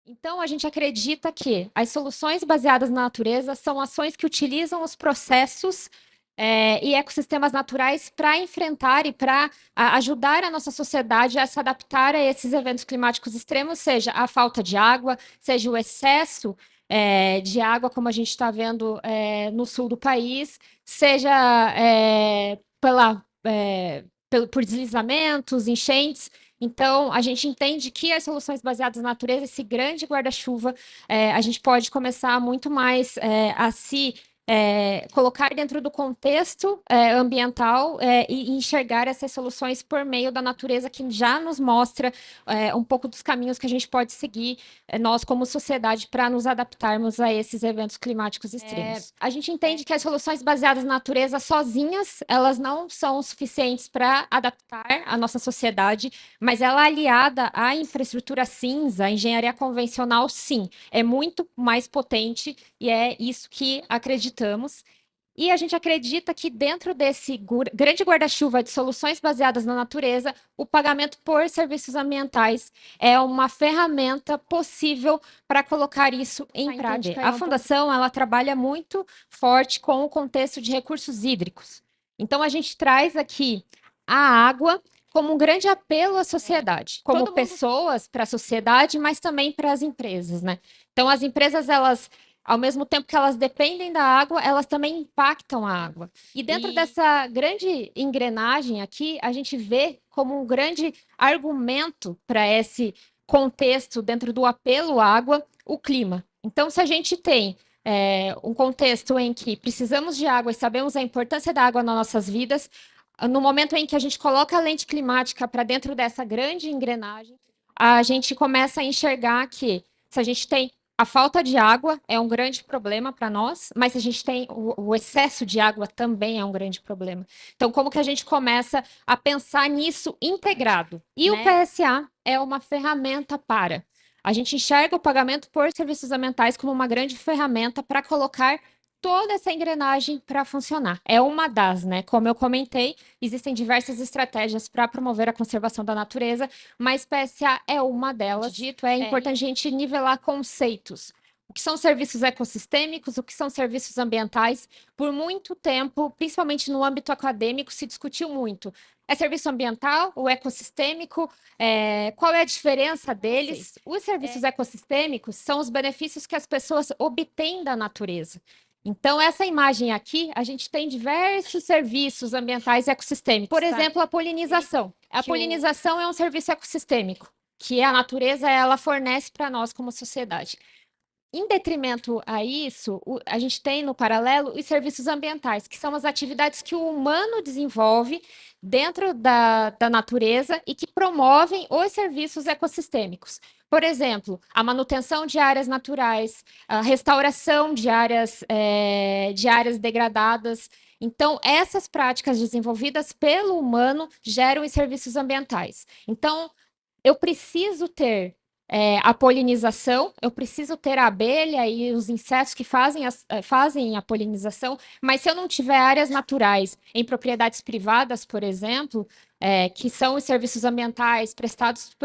Então, a gente acredita que as soluções baseadas na natureza são ações que utilizam os processos e ecossistemas naturais para enfrentar e para ajudar a nossa sociedade a se adaptar a esses eventos climáticos extremos, seja a falta de água, seja o excesso de água, como a gente está vendo no sul do país, seja por deslizamentos, enchentes. Então, a gente entende que as soluções baseadas na natureza, esse grande guarda-chuva, a gente pode começar muito mais a se colocar dentro do contexto ambiental e enxergar essas soluções por meio da natureza que já nos mostra um pouco dos caminhos que a gente pode seguir, nós como sociedade, para nos adaptarmos a esses eventos climáticos extremos. A gente entende que as soluções baseadas na natureza sozinhas, elas não são suficientes para adaptar a nossa sociedade, mas ela aliada à infraestrutura cinza, à engenharia convencional, sim, é muito mais potente e é isso que acreditamos. E a gente acredita que dentro desse grande guarda-chuva de soluções baseadas na natureza, o pagamento por serviços ambientais é uma ferramenta possível para colocar isso em prática. A Fundação, ela trabalha muito forte com o contexto de recursos hídricos. Então, a gente traz aqui a água como um grande apelo à sociedade, como pessoas para a sociedade, mas também para as empresas, né? Então, as empresas, elas ao mesmo tempo que elas dependem da água, elas também impactam a água. E dentro dessa grande engrenagem aqui, a gente vê como um grande argumento para esse contexto dentro do apelo à água, o clima. Então, se a gente tem um contexto em que precisamos de água e sabemos a importância da água nas nossas vidas, no momento em que a gente coloca a lente climática para dentro dessa grande engrenagem, a gente começa a enxergar que se a gente tem a falta de água é um grande problema para nós, mas se a gente tem o excesso de água também é um grande problema. Então, como que a gente começa a pensar nisso integrado? E o PSA é uma ferramenta para. A gente enxerga o pagamento por serviços ambientais como uma grande ferramenta para colocar toda essa engrenagem para funcionar. É uma das, né? Como eu comentei, existem diversas estratégias para promover a conservação da natureza, mas PSA é uma delas. Dito, é importante a gente nivelar conceitos. O que são serviços ecossistêmicos, o que são serviços ambientais? Por muito tempo, principalmente no âmbito acadêmico, se discutiu muito. É serviço ambiental, o ecossistêmico, qual é a diferença deles? Os serviços ecossistêmicos são os benefícios que as pessoas obtêm da natureza. Então, essa imagem aqui, a gente tem diversos serviços ambientais ecossistêmicos. Por exemplo, a polinização. A polinização é um serviço ecossistêmico que a natureza ela fornece para nós como sociedade. Em detrimento a isso, a gente tem no paralelo os serviços ambientais, que são as atividades que o humano desenvolve dentro da natureza e que promovem os serviços ecossistêmicos. Por exemplo, a manutenção de áreas naturais, a restauração de áreas degradadas. Então, essas práticas desenvolvidas pelo humano geram os serviços ambientais. Então, eu preciso ter a polinização, eu preciso ter a abelha e os insetos que fazem a polinização, mas se eu não tiver áreas naturais em propriedades privadas, por exemplo, que são os serviços ambientais prestados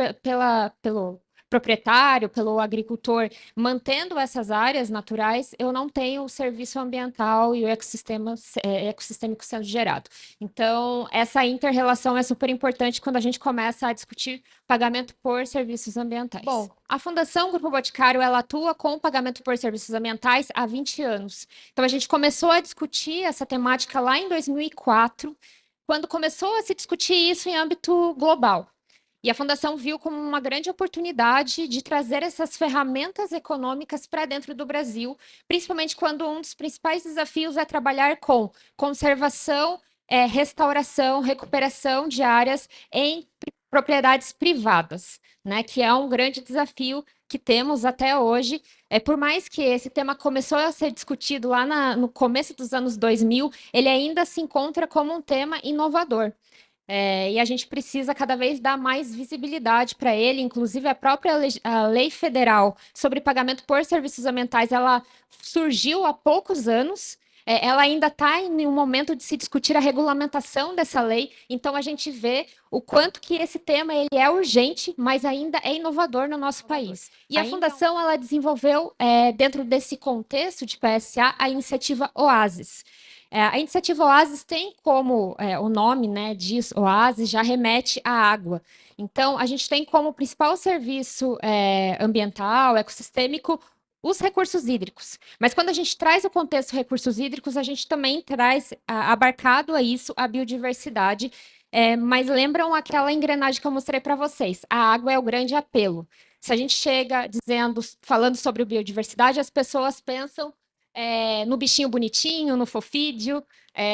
pelo proprietário, pelo agricultor, mantendo essas áreas naturais, eu não tenho o serviço ambiental e o ecossistêmico sendo gerado. Então, essa inter-relação é super importante quando a gente começa a discutir pagamento por serviços ambientais. Bom, a Fundação Grupo Boticário, ela atua com pagamento por serviços ambientais há 20 anos. Então, a gente começou a discutir essa temática lá em 2004, quando começou a se discutir isso em âmbito global. E a Fundação viu como uma grande oportunidade de trazer essas ferramentas econômicas para dentro do Brasil, principalmente quando um dos principais desafios é trabalhar com conservação, restauração, recuperação de áreas em propriedades privadas, né? Que é um grande desafio que temos até hoje. Por mais que esse tema começou a ser discutido lá no começo dos anos 2000, ele ainda se encontra como um tema inovador. E a gente precisa cada vez dar mais visibilidade para ele, inclusive a própria a lei federal sobre pagamento por serviços ambientais, ela surgiu há poucos anos, ela ainda está em um momento de se discutir a regulamentação dessa lei, então a gente vê o quanto que esse tema ele é urgente, mas ainda é inovador no nosso país. E a Fundação ela desenvolveu, dentro desse contexto de PSA, a iniciativa Oasis. A iniciativa Oasis tem como o nome, né, diz Oasis, já remete à água. Então, a gente tem como principal serviço ambiental, ecossistêmico, os recursos hídricos. Mas quando a gente traz o contexto recursos hídricos, a gente também traz abarcado a isso a biodiversidade. Mas lembram aquela engrenagem que eu mostrei para vocês? A água é o grande apelo. Se a gente chega falando sobre biodiversidade, as pessoas pensam no bichinho bonitinho, no fofídeo,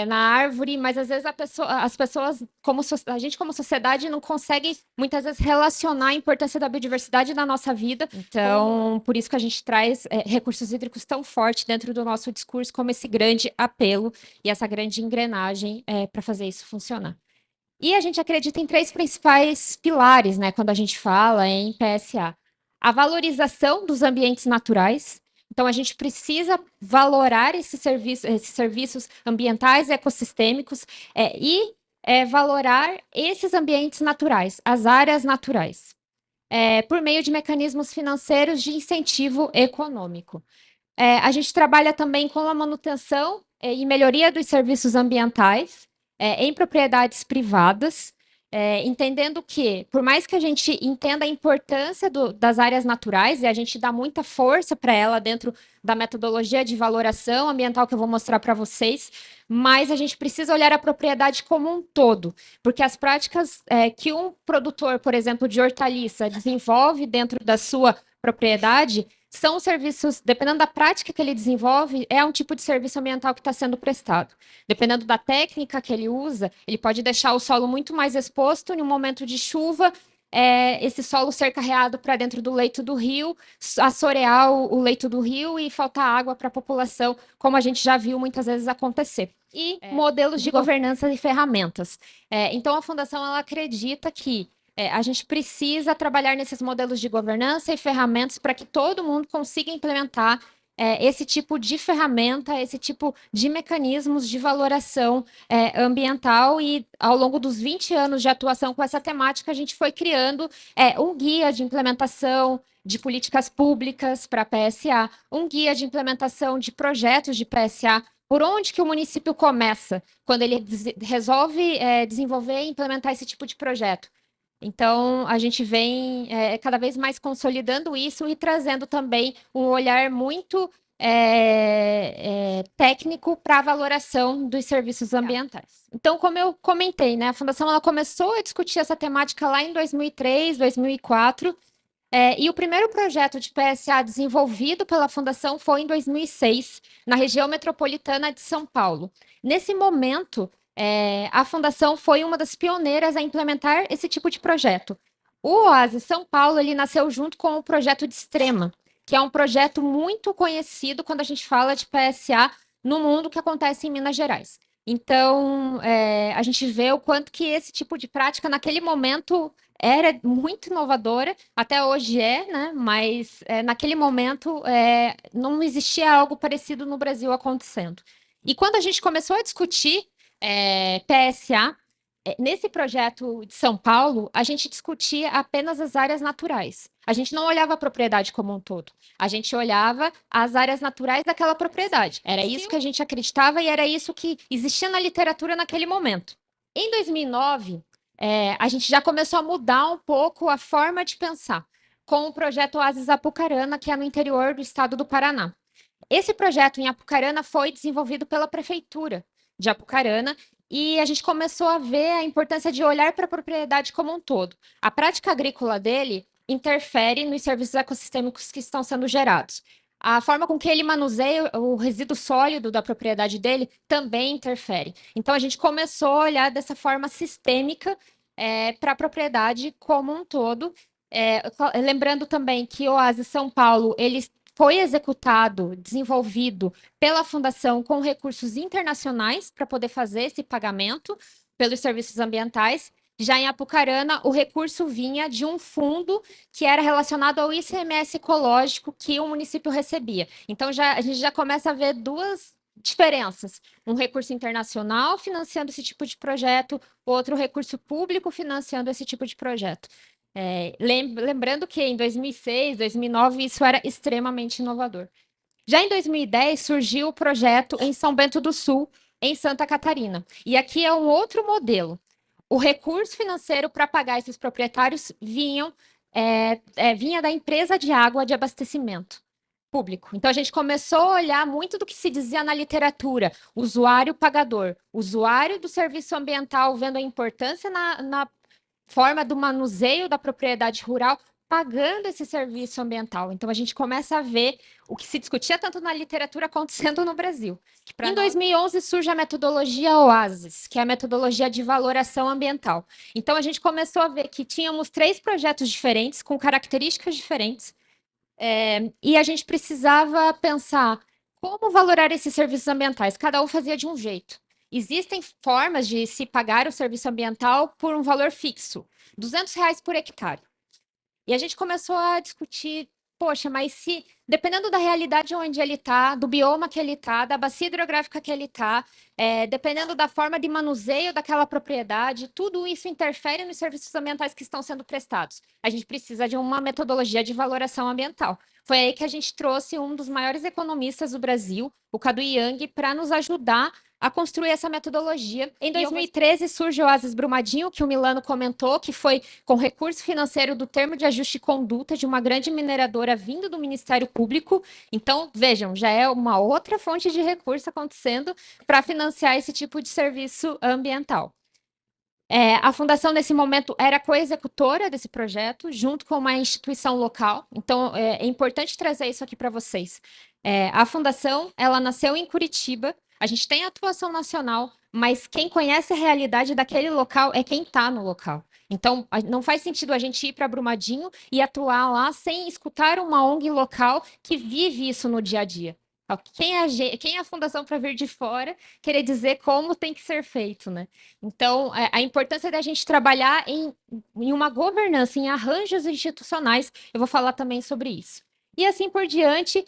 na árvore, mas às vezes as pessoas, a gente como sociedade, não consegue muitas vezes relacionar a importância da biodiversidade na nossa vida. Então, por isso que a gente traz recursos hídricos tão forte dentro do nosso discurso, como esse grande apelo e essa grande engrenagem para fazer isso funcionar. E a gente acredita em três principais pilares, né, quando a gente fala em PSA. A valorização dos ambientes naturais. Então, a gente precisa valorar esses serviços ambientais e ecossistêmicos e valorar esses ambientes naturais, as áreas naturais, por meio de mecanismos financeiros de incentivo econômico. A gente trabalha também com a manutenção e melhoria dos serviços ambientais em propriedades privadas, entendendo que, por mais que a gente entenda a importância das áreas naturais, e a gente dá muita força para ela dentro da metodologia de valoração ambiental que eu vou mostrar para vocês, mas a gente precisa olhar a propriedade como um todo, porque as práticas que um produtor, por exemplo, de hortaliça desenvolve dentro da sua propriedade são serviços, dependendo da prática que ele desenvolve, é um tipo de serviço ambiental que está sendo prestado. Dependendo da técnica que ele usa, ele pode deixar o solo muito mais exposto em um momento de chuva, esse solo ser carreado para dentro do leito do rio, assorear o leito do rio e faltar água para a população, como a gente já viu muitas vezes acontecer. E modelos de governança e ferramentas. Então, a Fundação ela acredita que a gente precisa trabalhar nesses modelos de governança e ferramentas para que todo mundo consiga implementar esse tipo de ferramenta, esse tipo de mecanismos de valoração ambiental. E ao longo dos 20 anos de atuação com essa temática, a gente foi criando um guia de implementação de políticas públicas para a PSA, um guia de implementação de projetos de PSA. Por onde que o município começa quando ele resolve desenvolver e implementar esse tipo de projeto? Então, a gente vem cada vez mais consolidando isso e trazendo também um olhar muito técnico para a valoração dos serviços ambientais. Então, como eu comentei, né, a Fundação ela começou a discutir essa temática lá em 2003, 2004, e o primeiro projeto de PSA desenvolvido pela Fundação foi em 2006, na região metropolitana de São Paulo. Nesse momento, a Fundação foi uma das pioneiras a implementar esse tipo de projeto. O Oasis São Paulo ele nasceu junto com o projeto de Extrema, que é um projeto muito conhecido quando a gente fala de PSA no mundo que acontece em Minas Gerais. Então, a gente vê o quanto que esse tipo de prática, naquele momento, era muito inovadora, até hoje né? Mas naquele momento não existia algo parecido no Brasil acontecendo. E quando a gente começou a discutir PSA, nesse projeto de São Paulo, a gente discutia apenas as áreas naturais. A gente não olhava a propriedade como um todo. A gente olhava as áreas naturais daquela propriedade. Era isso que a gente acreditava e era isso que existia na literatura naquele momento. Em 2009, a gente já começou a mudar um pouco a forma de pensar, com o projeto Oasis Apucarana, que é no interior do estado do Paraná. Esse projeto em Apucarana foi desenvolvido pela prefeitura de Apucarana e a gente começou a ver a importância de olhar para a propriedade como um todo. A prática agrícola dele interfere nos serviços ecossistêmicos que estão sendo gerados. A forma com que ele manuseia o resíduo sólido da propriedade dele também interfere. Então, a gente começou a olhar dessa forma sistêmica para a propriedade como um todo. Lembrando também que o Oasis São Paulo, ele foi executado, desenvolvido pela Fundação com recursos internacionais para poder fazer esse pagamento pelos serviços ambientais. Já em Apucarana, o recurso vinha de um fundo que era relacionado ao ICMS ecológico que o município recebia. Então, a gente já começa a ver diferenças. Um recurso internacional financiando esse tipo de projeto, outro recurso público financiando esse tipo de projeto. Lembrando que em 2006, 2009, isso era extremamente inovador. Já em 2010, surgiu o projeto em São Bento do Sul, em Santa Catarina. E aqui é um outro modelo. O recurso financeiro para pagar esses proprietários vinha da empresa de água de abastecimento público. Então, a gente começou a olhar muito do que se dizia na literatura, usuário pagador, usuário do serviço ambiental, vendo a importância na forma do manuseio da propriedade rural, pagando esse serviço ambiental. Então, a gente começa a ver o que se discutia tanto na literatura acontecendo no Brasil. Em 2011, surge a metodologia OASIS, que é a metodologia de valoração ambiental. Então, a gente começou a ver que tínhamos 3 projetos diferentes, com características diferentes, e a gente precisava pensar como valorar esses serviços ambientais. Cada um fazia de um jeito. Existem formas de se pagar o serviço ambiental por um valor fixo, R$ 200 por hectare. E a gente começou a discutir, poxa, mas se, dependendo da realidade onde ele está, do bioma que ele está, da bacia hidrográfica que ele está, dependendo da forma de manuseio daquela propriedade, tudo isso interfere nos serviços ambientais que estão sendo prestados. A gente precisa de uma metodologia de valoração ambiental. Foi aí que a gente trouxe um dos maiores economistas do Brasil, o Cadu Yang, para nos ajudar a construir essa metodologia. Em 2013 surge o Oasis Brumadinho, que o Milano comentou, que foi com recurso financeiro do termo de ajuste e conduta de uma grande mineradora vindo do Ministério Público. Então, vejam, já é uma outra fonte de recurso acontecendo para financiar esse tipo de serviço ambiental. A fundação, nesse momento, era coexecutora desse projeto, junto com uma instituição local. Então, é importante trazer isso aqui para vocês. A fundação, ela nasceu em Curitiba. A gente tem atuação nacional, mas quem conhece a realidade daquele local é quem está no local. Então, não faz sentido a gente ir para Brumadinho e atuar lá sem escutar uma ONG local que vive isso no dia a dia. Quem é a fundação para vir de fora querer dizer como tem que ser feito, né? Então, a importância da gente trabalhar em uma governança, em arranjos institucionais, eu vou falar também sobre isso. E assim por diante,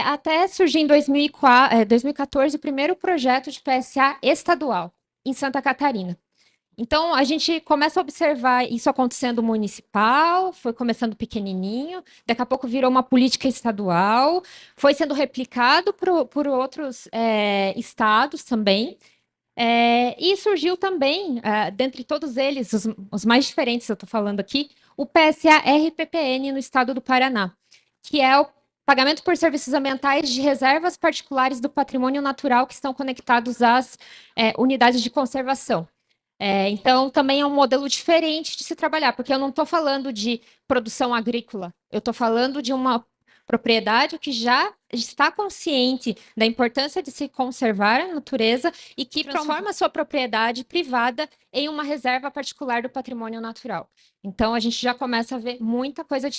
até surgir em 2014 o primeiro projeto de PSA estadual, em Santa Catarina. Então, a gente começa a observar isso acontecendo municipal, foi começando pequenininho, daqui a pouco virou uma política estadual, foi sendo replicado por outros estados também, e surgiu também, dentre todos eles, os mais diferentes, eu estou falando aqui, o PSA-RPPN no estado do Paraná, que é o pagamento por serviços ambientais de reservas particulares do patrimônio natural que estão conectados às unidades de conservação. Então, também é um modelo diferente de se trabalhar, porque eu não estou falando de produção agrícola, eu estou falando de uma propriedade que já está consciente da importância de se conservar a natureza e que transforma a sua propriedade privada em uma reserva particular do patrimônio natural. Então, a gente já começa a ver muita coisa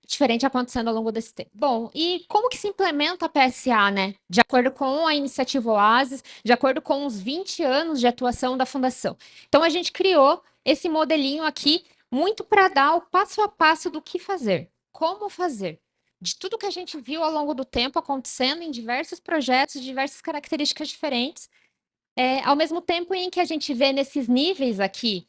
diferente acontecendo ao longo desse tempo. Bom, e como que se implementa a PSA, né? De acordo com a iniciativa Oasis, de acordo com os 20 anos de atuação da Fundação. Então, a gente criou esse modelinho aqui muito para dar o passo a passo do que fazer, como fazer. De tudo que a gente viu ao longo do tempo acontecendo em diversos projetos, diversas características diferentes, ao mesmo tempo em que a gente vê nesses níveis aqui,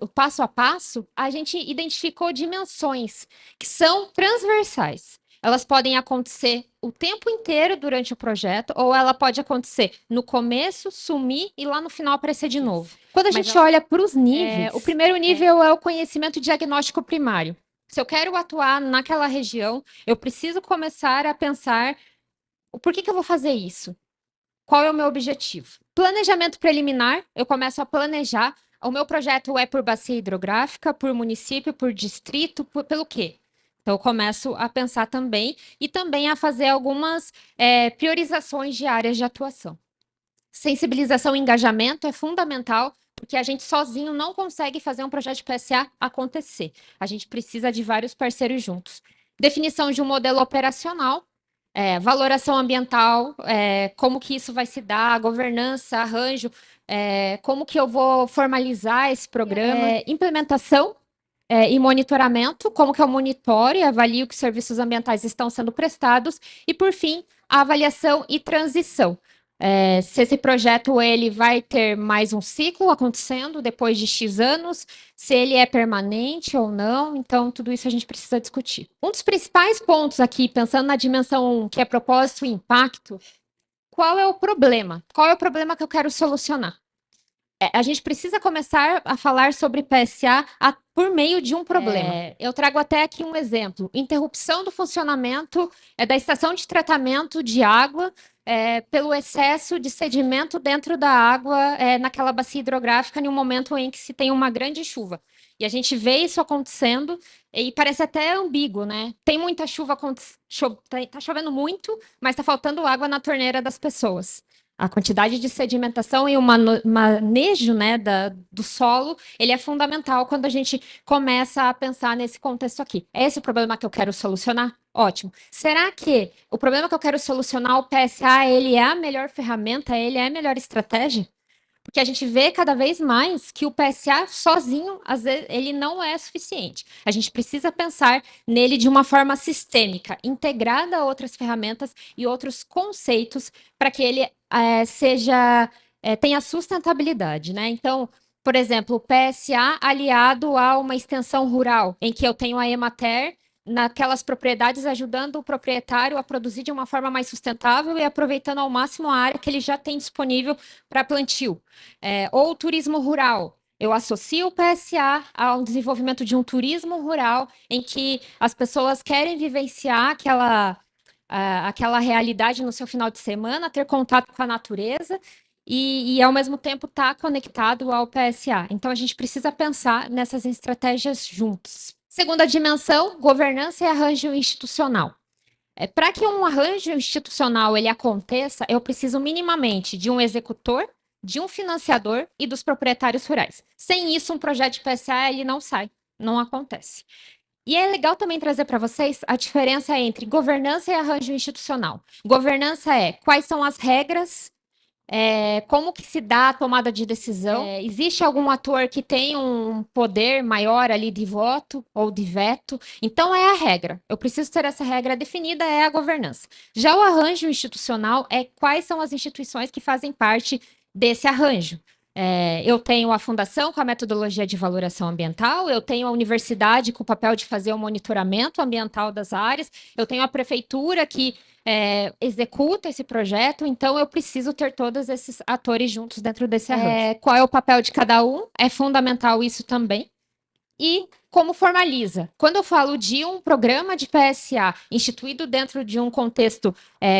o passo a passo, a gente identificou dimensões que são transversais. Elas podem acontecer o tempo inteiro durante o projeto, ou ela pode acontecer no começo, sumir e lá no final aparecer de novo. Quando a gente olha para os níveis, o primeiro nível é o conhecimento diagnóstico primário. Se eu quero atuar naquela região, eu preciso começar a pensar por que eu vou fazer isso? Qual é o meu objetivo? Planejamento preliminar, eu começo a planejar. O meu projeto é por bacia hidrográfica, por município, por distrito, pelo quê? Então, eu começo a pensar também e também a fazer algumas priorizações de áreas de atuação. Sensibilização e engajamento é fundamental, porque a gente sozinho não consegue fazer um projeto de PSA acontecer. A gente precisa de vários parceiros juntos. Definição de um modelo operacional, valoração ambiental, como que isso vai se dar, governança, arranjo, como que eu vou formalizar esse programa, implementação e monitoramento, como que eu monitoro e avalio que os serviços ambientais estão sendo prestados, e por fim, a avaliação e transição. Se esse projeto ele vai ter mais um ciclo acontecendo depois de X anos, se ele é permanente ou não, então tudo isso a gente precisa discutir. Um dos principais pontos aqui, pensando na dimensão 1, que é propósito e impacto, qual é o problema? Qual é o problema que eu quero solucionar? A gente precisa começar a falar sobre PSA por meio de um problema. Eu trago até aqui um exemplo: interrupção do funcionamento da estação de tratamento de água pelo excesso de sedimento dentro da água naquela bacia hidrográfica em um momento em que se tem uma grande chuva. E a gente vê isso acontecendo e parece até ambíguo, né? Tem muita chuva, tá chovendo muito, mas está faltando água na torneira das pessoas. A quantidade de sedimentação e o manejo, né, do solo, ele é fundamental quando a gente começa a pensar nesse contexto aqui. É esse o problema que eu quero solucionar? Ótimo. Será que o problema que eu quero solucionar, o PSA, ele é a melhor ferramenta, ele é a melhor estratégia? Porque a gente vê cada vez mais que o PSA sozinho, às vezes, ele não é suficiente. A gente precisa pensar nele de uma forma sistêmica, integrada a outras ferramentas e outros conceitos para que ele tenha sustentabilidade, né? Então, por exemplo, o PSA aliado a uma extensão rural, em que eu tenho a Emater naquelas propriedades, ajudando o proprietário a produzir de uma forma mais sustentável e aproveitando ao máximo a área que ele já tem disponível para plantio. Ou turismo rural. Eu associo o PSA ao desenvolvimento de um turismo rural em que as pessoas querem vivenciar aquela realidade no seu final de semana, ter contato com a natureza e ao mesmo tempo estar conectado ao PSA. Então, a gente precisa pensar nessas estratégias juntos. Segunda dimensão, governança e arranjo institucional. Para que um arranjo institucional ele aconteça, eu preciso minimamente de um executor, de um financiador e dos proprietários rurais. Sem isso, um projeto de PSA ele não sai, não acontece. E é legal também trazer para vocês a diferença entre governança e arranjo institucional. Governança é quais são as regras, como que se dá a tomada de decisão? Existe algum ator que tem um poder maior ali de voto ou de veto? Então é a regra. Eu preciso ter essa regra definida, é a governança. Já o arranjo institucional é quais são as instituições que fazem parte desse arranjo. Eu tenho a fundação com a metodologia de valoração ambiental, eu tenho a universidade com o papel de fazer o monitoramento ambiental das áreas, eu tenho a prefeitura que executa esse projeto, então eu preciso ter todos esses atores juntos dentro desse arranjo. Qual é o papel de cada um? É fundamental isso também. E como formaliza? Quando eu falo de um programa de PSA instituído dentro de um contexto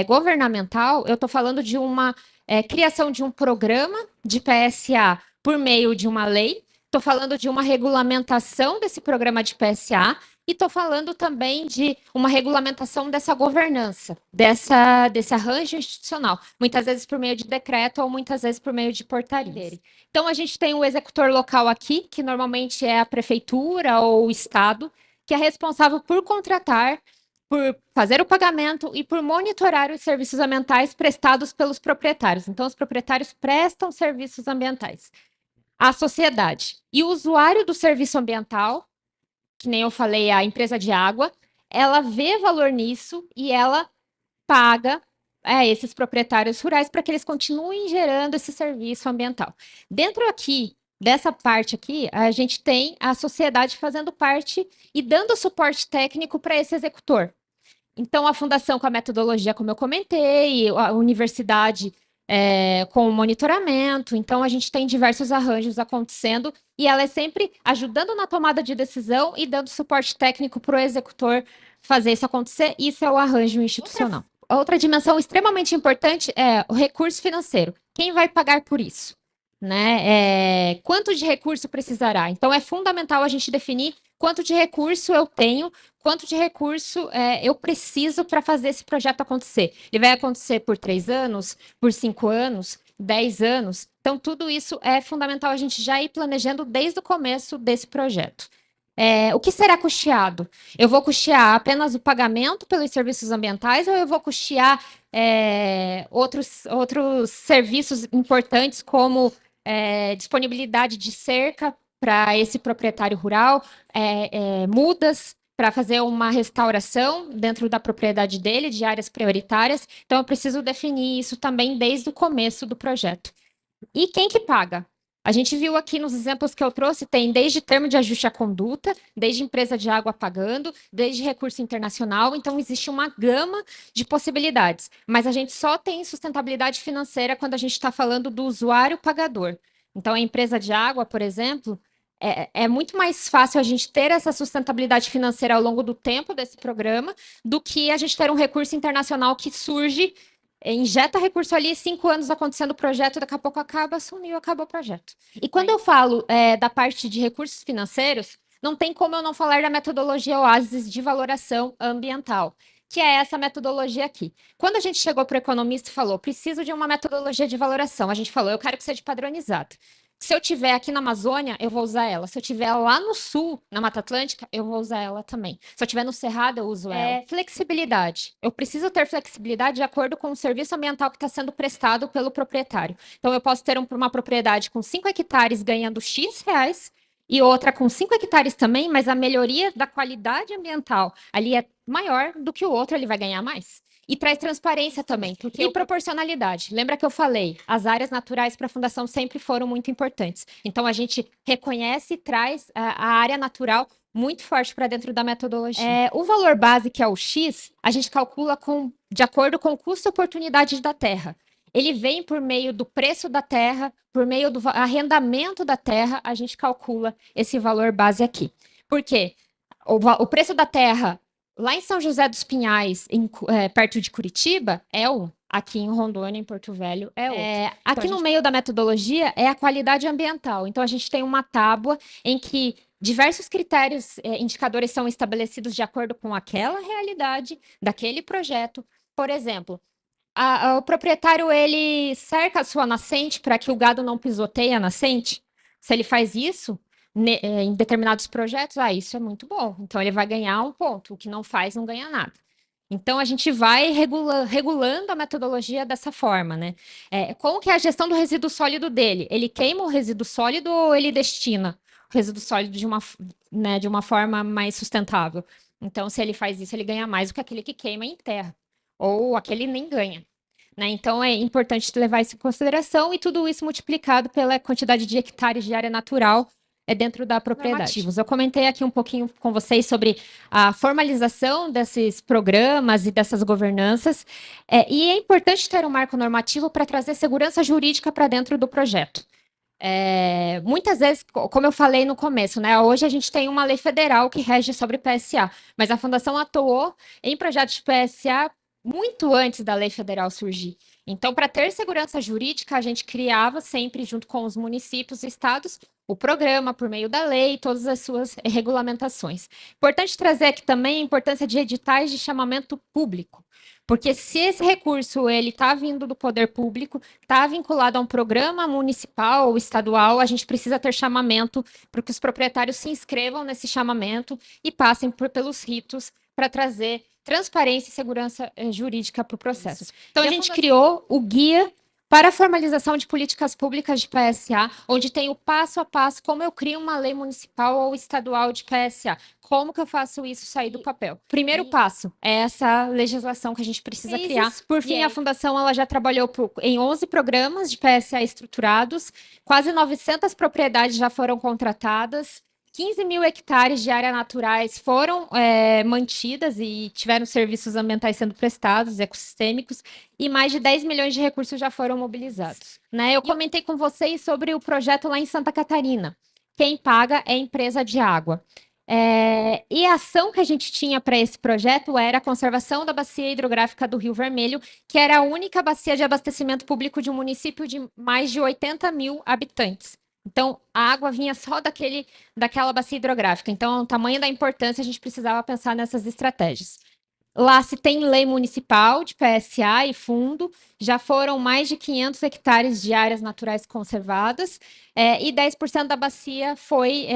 governamental, eu estou falando de uma criação de um programa de PSA por meio de uma lei, estou falando de uma regulamentação desse programa de PSA e estou falando também de uma regulamentação dessa governança, desse arranjo institucional, muitas vezes por meio de decreto ou muitas vezes por meio de portaria. Então, a gente tem o executor local aqui, que normalmente é a prefeitura ou o estado, que é responsável por contratar, por fazer o pagamento e por monitorar os serviços ambientais prestados pelos proprietários. Então, os proprietários prestam serviços ambientais. A sociedade e o usuário do serviço ambiental, que nem eu falei, a empresa de água, ela vê valor nisso e ela paga esses proprietários rurais para que eles continuem gerando esse serviço ambiental. Dentro aqui, dessa parte aqui, a gente tem a sociedade fazendo parte e dando suporte técnico para esse executor. Então, a fundação com a metodologia, como eu comentei, a universidade com o monitoramento. Então, a gente tem diversos arranjos acontecendo e ela é sempre ajudando na tomada de decisão e dando suporte técnico para o executor fazer isso acontecer. Isso é o arranjo institucional. Outra dimensão extremamente importante é o recurso financeiro. Quem vai pagar por isso? Né? Quanto de recurso precisará? Então, é fundamental a gente definir quanto de recurso eu tenho, quanto de recurso eu preciso para fazer esse projeto acontecer. Ele vai acontecer por 3 anos, por 5 anos, 10 anos. Então, tudo isso é fundamental a gente já ir planejando desde o começo desse projeto. O que será custeado? Eu vou custear apenas o pagamento pelos serviços ambientais ou eu vou custear outros serviços importantes, como disponibilidade de cerca para esse proprietário rural, mudas para fazer uma restauração dentro da propriedade dele, de áreas prioritárias. Então, eu preciso definir isso também desde o começo do projeto. E quem que paga? A gente viu aqui nos exemplos que eu trouxe, tem desde termo de ajuste à conduta, desde empresa de água pagando, desde recurso internacional, então existe uma gama de possibilidades. Mas a gente só tem sustentabilidade financeira quando a gente está falando do usuário pagador. Então, a empresa de água, por exemplo, é muito mais fácil a gente ter essa sustentabilidade financeira ao longo do tempo desse programa do que a gente ter um recurso internacional que surge, injeta recurso ali, 5 anos acontecendo o projeto, daqui a pouco acaba, sumiu, acabou o projeto. E quando eu falo da parte de recursos financeiros, não tem como eu não falar da metodologia Oasis de valoração ambiental, que é essa metodologia aqui. Quando a gente chegou para o economista e falou, preciso de uma metodologia de valoração, a gente falou, eu quero que seja padronizado. Se eu tiver aqui na Amazônia, eu vou usar ela. Se eu tiver lá no sul, na Mata Atlântica, eu vou usar ela também. Se eu tiver no Cerrado, eu uso ela. Flexibilidade. Eu preciso ter flexibilidade de acordo com o serviço ambiental que está sendo prestado pelo proprietário. Então, eu posso ter uma propriedade com 5 hectares ganhando X reais e outra com 5 hectares também, mas a melhoria da qualidade ambiental ali é maior do que o outro, ele vai ganhar mais. E traz transparência também, porque e proporcionalidade. Lembra que eu falei, as áreas naturais para a fundação sempre foram muito importantes. Então a gente reconhece e traz a área natural muito forte para dentro da metodologia. O valor base, que é o X, a gente calcula de acordo com o custo e oportunidade da terra. Ele vem por meio do preço da terra, por meio do arrendamento da terra, a gente calcula esse valor base aqui. Por quê? O preço da terra lá em São José dos Pinhais, perto de Curitiba, é um. Aqui em Rondônia, em Porto Velho, é outro. Aqui no meio da metodologia é a qualidade ambiental. Então, a gente tem uma tábua em que diversos critérios, indicadores são estabelecidos de acordo com aquela realidade daquele projeto. Por exemplo, o proprietário, ele cerca a sua nascente para que o gado não pisoteie a nascente. Se ele faz isso, em determinados projetos, isso é muito bom. Então, ele vai ganhar um ponto. O que não faz, não ganha nada. Então, a gente vai regulando a metodologia dessa forma, né? Como que é a gestão do resíduo sólido dele? Ele queima o resíduo sólido ou ele destina o resíduo sólido de uma forma mais sustentável? Então, se ele faz isso, ele ganha mais do que aquele que queima em terra. Ou aquele nem ganha. Né? Então, é importante levar isso em consideração e tudo isso multiplicado pela quantidade de hectares de área natural dentro da propriedade. Eu comentei aqui um pouquinho com vocês sobre a formalização desses programas e dessas governanças, e é importante ter um marco normativo para trazer segurança jurídica para dentro do projeto. Muitas vezes, como eu falei no começo, né, hoje a gente tem uma lei federal que rege sobre PSA, mas a Fundação atuou em projetos de PSA muito antes da lei federal surgir. Então, para ter segurança jurídica, a gente criava sempre, junto com os municípios e estados, o programa por meio da lei, todas as suas regulamentações. Importante trazer aqui também a importância de editais de chamamento público, porque se esse recurso ele está vindo do poder público, está vinculado a um programa municipal ou estadual, a gente precisa ter chamamento para que os proprietários se inscrevam nesse chamamento e passem pelos ritos para trazer transparência e segurança jurídica para o processo. Então, a gente criou o Guia para a Formalização de Políticas Públicas de PSA, onde tem o passo a passo, como eu crio uma lei municipal ou estadual de PSA. Como que eu faço isso sair do papel? Primeiro passo é essa legislação que a gente precisa criar. Por fim, a Fundação ela já trabalhou em 11 programas de PSA estruturados, quase 900 propriedades já foram contratadas, 15 mil hectares de áreas naturais foram mantidas e tiveram serviços ambientais sendo prestados, ecossistêmicos, e mais de 10 milhões de recursos já foram mobilizados. Né? Eu comentei com vocês sobre o projeto lá em Santa Catarina. Quem paga é a empresa de água. E a ação que a gente tinha para esse projeto era a conservação da bacia hidrográfica do Rio Vermelho, que era a única bacia de abastecimento público de um município de mais de 80 mil habitantes. Então, a água vinha só daquela bacia hidrográfica. Então, o tamanho da importância, a gente precisava pensar nessas estratégias. Lá se tem lei municipal de PSA e fundo, já foram mais de 500 hectares de áreas naturais conservadas, e 10% da bacia foi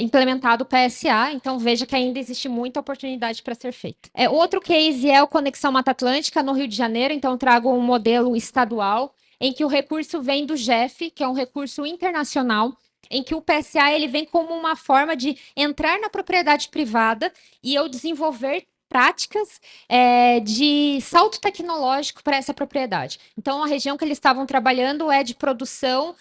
implementado o PSA, então veja que ainda existe muita oportunidade para ser feita. Outro case é o Conexão Mata Atlântica, no Rio de Janeiro, então trago um modelo estadual, em que o recurso vem do GEF, que é um recurso internacional, em que o PSA ele vem como uma forma de entrar na propriedade privada e eu desenvolver práticas de salto tecnológico para essa propriedade. Então, a região que eles estavam trabalhando é de produção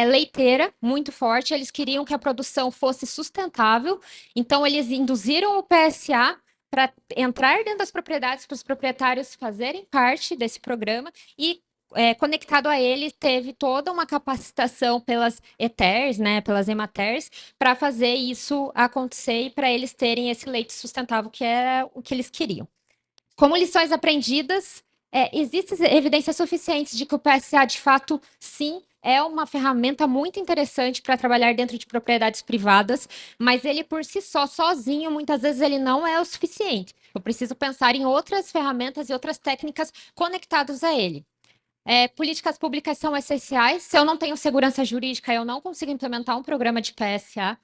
leiteira, muito forte. Eles queriam que a produção fosse sustentável. Então, eles induziram o PSA para entrar dentro das propriedades, para os proprietários fazerem parte desse programa e conectado a ele, teve toda uma capacitação pelas ETERs, né, pelas EMATERs, para fazer isso acontecer e para eles terem esse leite sustentável, que é o que eles queriam. Como lições aprendidas, existem evidências suficientes de que o PSA, de fato, sim, é uma ferramenta muito interessante para trabalhar dentro de propriedades privadas, mas ele por si só, sozinho, muitas vezes ele não é o suficiente. Eu preciso pensar em outras ferramentas e outras técnicas conectadas a ele. Políticas públicas são essenciais. Se eu não tenho segurança jurídica, eu não consigo implementar um programa de PSA.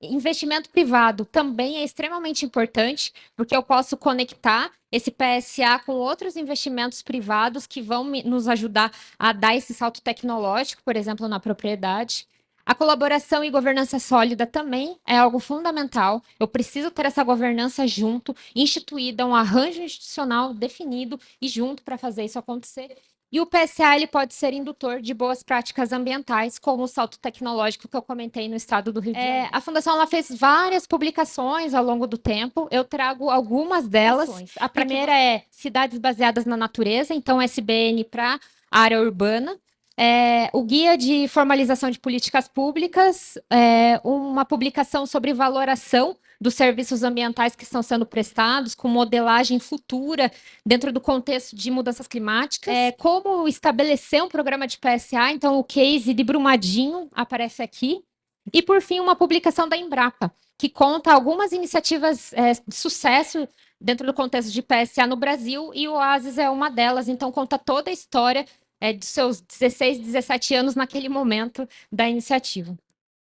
Investimento privado também é extremamente importante, porque eu posso conectar esse PSA com outros investimentos privados que vão nos ajudar a dar esse salto tecnológico, por exemplo, na propriedade. A colaboração e governança sólida também é algo fundamental. Eu preciso ter essa governança junto, instituída, um arranjo institucional definido e junto para fazer isso acontecer. E o PSA ele pode ser indutor de boas práticas ambientais, como o salto tecnológico que eu comentei no estado do Rio de Janeiro. A Fundação ela fez várias publicações ao longo do tempo. Eu trago algumas delas. A primeira é Cidades Baseadas na Natureza, então SBN para área urbana. O Guia de Formalização de Políticas Públicas, uma publicação sobre valoração dos serviços ambientais que estão sendo prestados, com modelagem futura dentro do contexto de mudanças climáticas. Como estabelecer um programa de PSA, então o case de Brumadinho aparece aqui. E, por fim, uma publicação da Embrapa, que conta algumas iniciativas de sucesso dentro do contexto de PSA no Brasil, e o Oasis é uma delas, então conta toda a história de seus 16, 17 anos naquele momento da iniciativa.